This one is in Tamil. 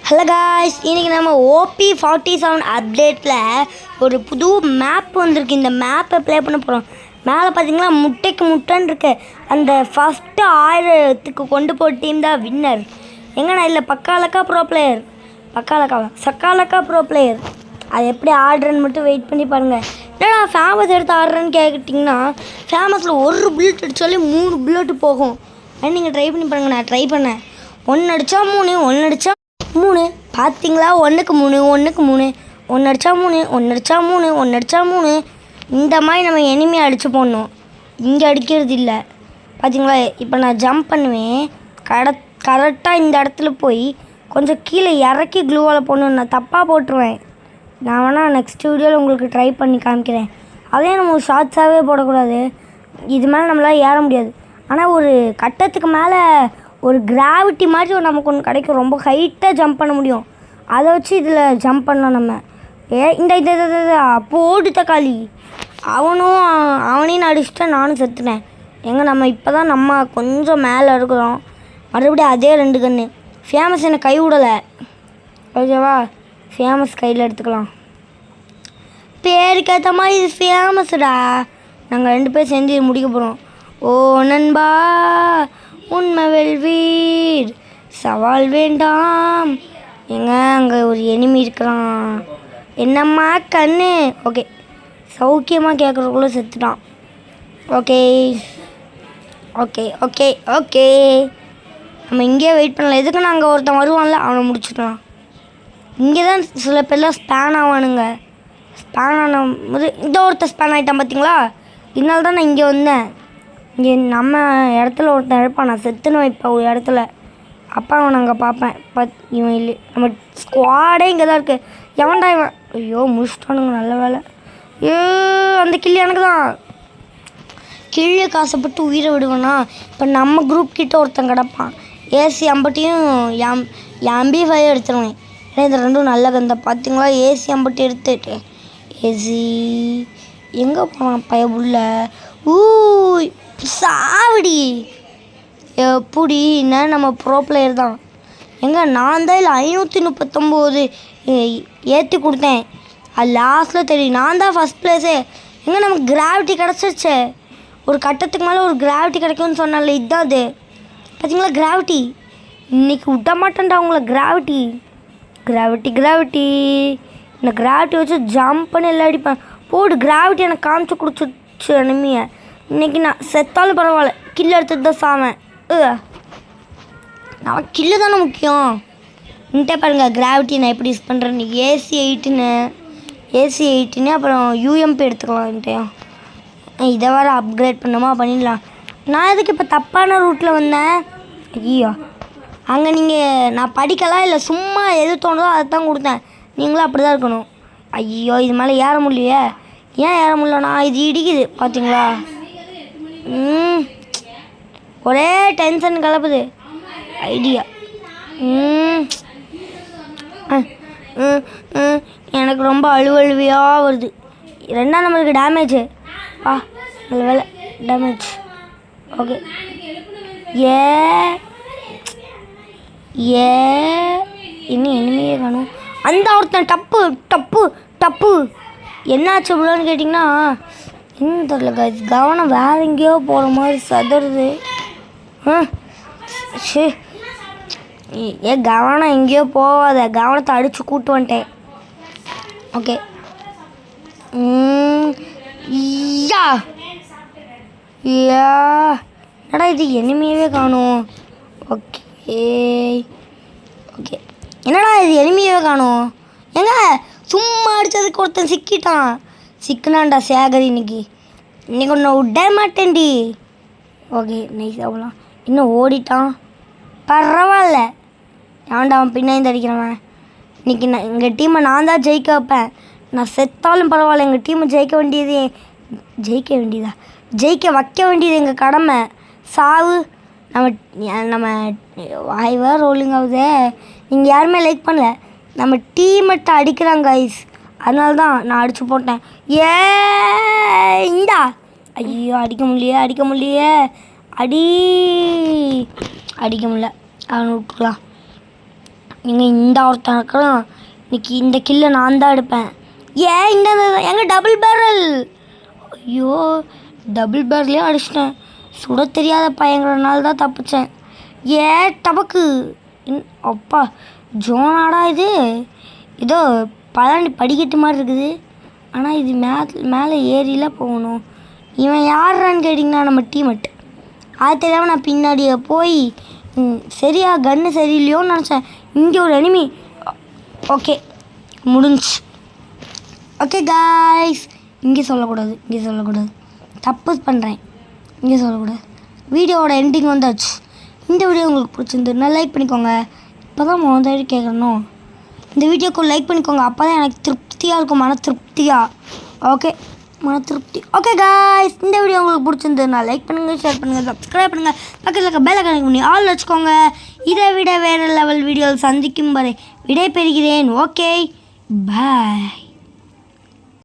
ஹலோ காய்ஸ், இன்றைக்கி நம்ம OP47 அப்டேட்டில் ஒரு புது மேப் வந்திருக்கு. இந்த மேப்பை ப்ளே பண்ண போகிறோம். மேலே பார்த்தீங்களா, முட்டைக்கு முட்டைன்னு இருக்கு. அந்த ஃபஸ்ட்டு 1000க்கு கொண்டு போகிற டீம் தான் வின்னர். எங்கன்னா இல்லை பக்காலக்கா ப்ரோ பிளேயர், சக்காலக்கா ப்ரோ பிளேயர். அது எப்படி ஆடுறேன்னு மட்டும் வெயிட் பண்ணி பாருங்கள். என்னடா ஃபேமஸ் எடுத்து ஆடுறேன்னு கேட்டிங்கன்னா, ஃபேமஸில் ஒரு புல்லட் அடித்தாலே 3 புல்லட்டு போகும். அது நீங்கள் ட்ரை பண்ணி பாருங்கள். நான் ட்ரை பண்ணேன். 1 அடித்தா 3, 1 அடித்தா 3. பார்த்தீங்களா, 1க்கு 3, 1க்கு 3, 1 அடித்தா 3, 1 அடித்தா 3, 1 அடித்தா 3. இந்த மாதிரி நம்ம எனிமே அடித்து போடணும். இங்கே அடிக்கிறது இல்லை. பார்த்தீங்களா, இப்போ நான் ஜம்ப் பண்ணுவேன். கரெக்டாக இந்த இடத்துல போய் கொஞ்சம் கீழே இறக்கி க்ளூவால் போடணும். நான் தப்பாக போட்டுருவேன். நான் வேணால் நெக்ஸ்ட் வீடியோவில் உங்களுக்கு ட்ரை பண்ணி காமிக்கிறேன். அதே நம்ம ஷார்ட்ஸாகவே போடக்கூடாது. இது மேலே நம்மளால் ஏற முடியாது. ஆனால் ஒரு கட்டத்துக்கு மேலே ஒரு கிராவிட்டி மாதிரி நமக்கு ஒன்று கிடைக்கும். ரொம்ப ஹைட்டாக ஜம்ப் பண்ண முடியும். அதை வச்சு இதில் ஜம்ப் பண்ணலாம் நம்ம. இந்த போடு தக்காளி அவனையும் அடிச்சுட்டா நானும் செத்துனேன். நம்ம இப்போ தான் நம்ம கொஞ்சம் மேலே இருக்கிறோம். மறுபடியும் அதே 2 கன்று. ஃபேமஸ் என்னை கை விடலை. ஓகேவா, ஃபேமஸ் கையில் எடுத்துக்கலாம். பேருக்கு ஏற்ற மாதிரி இது ஃபேமஸ்டா. நாங்கள் 2 பேர் செஞ்சு முடிக்க போகிறோம். ஓ நண்பா, உண்மை வெல்வீர், சவால் வேண்டாம். அங்கே ஒரு எனிமி இருக்கிறான். என்னம்மா கண்ணு. ஓகே, சௌக்கியமாக கேட்குறதுக்குள்ளே செத்துட்டான். ஓகே ஓகே ஓகே ஓகே நம்ம இங்கேயே வெயிட் பண்ணலாம். எதுக்கு நாங்கள் ஒருத்தன் வருவான்ல, அவனை முடிச்சுக்கலாம். இங்கே தான் சில பேர்லாம் ஸ்பேன் ஆவானுங்க. ஸ்பேன் ஆன போது இந்த ஒருத்தர் ஸ்பேன் ஆகிட்டான். பார்த்தீங்களா, இதனால தான் நான் இங்கே வந்தேன். இங்கே நம்ம இடத்துல ஒருத்தன் இருப்பான். நான் செத்துனுவேன் இப்போ ஒரு இடத்துல. அப்பா அவனை அங்கே பார்ப்பேன். இவன் இல்லை, நம்ம ஸ்குவாடே இங்கே தான் இருக்குது. எவன்டா இவன்? ஐயோ, முடிச்சிட்டானுங்க. நல்ல வேலை. அந்த கிள்ளி எனக்கு தான். கிள்ளி காசைப்பட்டு உயிரை விடுவேனா. இப்போ நம்ம குரூப் கிட்ட ஒருத்தன் கிடப்பான். AC 50 MP5 எடுத்துருவேன். ஏன்னா இந்த 2ம் நல்ல கந்த. பார்த்தீங்களா, AC 50 எடுத்துட்டு ஏசி எங்கே போனான் பயபுள்ள. சாவடி எப்படின்னா நம்ம ப்ரோ பிளேயர் தான். நான் தான் இல்லை 539 ஏற்றி கொடுத்தேன். அது லாஸ்ட்டில் தெரியும். நான் தான் ஃபஸ்ட் ப்ளேஸே. நமக்கு கிராவிட்டி கிடச்சிருச்சு. ஒரு கட்டத்துக்கு மேலே ஒரு கிராவிட்டி கிடைக்கும்னு சொன்னால, இதுதான் அது. பார்த்தீங்களா, கிராவிட்டி. இன்றைக்கி விட்ட மாட்டேன்டா உங்களை. கிராவிட்டி இந்த கிராவிட்டி வச்சு ஜம்ப் பண்ணி எல்லாம் அடிப்பேன். போடு, கிராவிட்டி எனக்கு காமிச்சு குடிச்சிச்சு எனிமியை. இன்றைக்கி நான் செத்தாலும் பரவாயில்ல, கில்லு எடுத்துட்டு தான் சாவேன். நான் கில்லு தானே முக்கியம். இன்ட்டே பாருங்கள் கிராவிட்டி நான் எப்படி யூஸ் பண்ணுறேன்னு. AC 18 அப்புறம் UMP எடுத்துக்கலாம். இன்ட்டையும் இதை வேறு அப்கிரேட் பண்ணணுமா, பண்ணிடலாம். நான் எதுக்கு இப்போ தப்பான ரூட்டில் வந்தேன்? ஐயோ, அங்கே நான் படிக்கலாம் இல்லை, சும்மா எது தோணுதோ அதை தான் கொடுத்தேன். நீங்களும் அப்படி தான் இருக்கணும். ஐயோ, இது மேலே ஏற முடியலையே. ஏன் ஏற முடியலண்ணா? இது இடிக்குது பார்த்தீங்களா. ஒரே டென்ஷன் கலப்புது. ஐடியா எனக்கு ரொம்ப அழுவழுவியாக வருது. 2ஆம் நம்பருக்கு டேமேஜு. நல்ல வேலை டேமேஜ். ஓகே, இன்னும் இனிமையே காணும். அந்த ஒருத்தன் டப்பு என்னாச்சு இவ்வளோன்னு கேட்டிங்கன்னா, இன்னும் தெரியல கைஸ். கவனம் வேற எங்கேயோ போகிற மாதிரி சதறுது. கவனம் எங்கேயோ போகாத. கவனத்தை அடித்து கூட்டு வந்துட்டேன். ஓகே, என்னடா இது எனிமையவே காணும். ஓகே என்னடா இது எனிமையவே காணும். சும்மா அடித்ததுக்கு ஒருத்தன் சிக்கினான்டா சேகர். இன்னைக்கு ஒன்று விட மாட்டேன்டி. Okay, nice. அவ்வளோ இன்னும் ஓடிட்டான். பரவாயில்ல, ஏன்டா அவன் பின்னாடி அடிக்கிறவன். இன்றைக்கி எங்கள் டீமை நான் தான் ஜெயிக்க வைப்பேன். நான் செத்தாலும் பரவாயில்ல, எங்கள் டீமை ஜெயிக்க வைக்க வேண்டியது எங்கள் கடமை. சாவு நம்ம வாய்வா ரோலிங் ஆகுதே. நீங்கள் யாருமே லைக் பண்ணல. நம்ம டீமெட்டை அடிக்கிறாங்க கைஸ். அதனால தான் நான் அடித்து போட்டேன். இந்தா. ஐயோ, அடிக்க முடியலையே. அடிக்க முடியல. அவனை விட்டுக்கலாம். இந்த ஒருத்தன் இருக்கிறான். இன்னைக்கு இந்த கில்லை நான் தான் எடுப்பேன். ஏன் இந்த எங்கள் டபுள் பேரல். ஐயோ டபுள் பேரல்லே அடிச்சிட்டேன். சுட தெரியாத பையங்கிறனால தான் தப்பிச்சேன். டபக்கு அப்பா ஜோனாடா இது. ஏதோ பழனி படிக்கட்டு மாதிரி இருக்குது. ஆனால் இது மேலே ஏறிலாம் போகணும். இவன் யாரான்னு கேட்டிங்கன்னா நம்ம டீம்மேட். அது தெரியாமல் நான் பின்னாடியே போய் சரியா கன்று சரியில்லையோன்னு நினச்சேன். இங்கே ஒரு எனிமி. ஓகே முடிஞ்சு. ஓகே காய்ஸ், இங்கே சொல்லக்கூடாது தப்பு பண்ணுறேன். இங்கே சொல்லக்கூடாது. வீடியோவோட எண்டிங் வந்தாச்சு. இந்த வீடியோ உங்களுக்கு பிடிச்சிருந்துன்னா லைக் பண்ணிக்கோங்க. இப்போ தான் முதல் கேட்கணும். இந்த வீடியோக்கு லைக் பண்ணிக்கோங்க. அப்போ தான் எனக்கு திருப்தியாக இருக்கும். மன திருப்தி. ஓகே காய்ஸ், இந்த வீடியோ உங்களுக்கு பிடிச்சிருந்ததுன்னா லைக் பண்ணுங்கள், ஷேர் பண்ணுங்கள், சப்ஸ்கிரைப் பண்ணுங்கள், பக்கத்தில் இருக்க பெல் கனெக்ட் பண்ணி ஆல் வச்சுக்கோங்க. இதை விட வேறு லெவல் வீடியோ சந்திக்கும் வரை விடை பெறுகிறேன். Okay bye.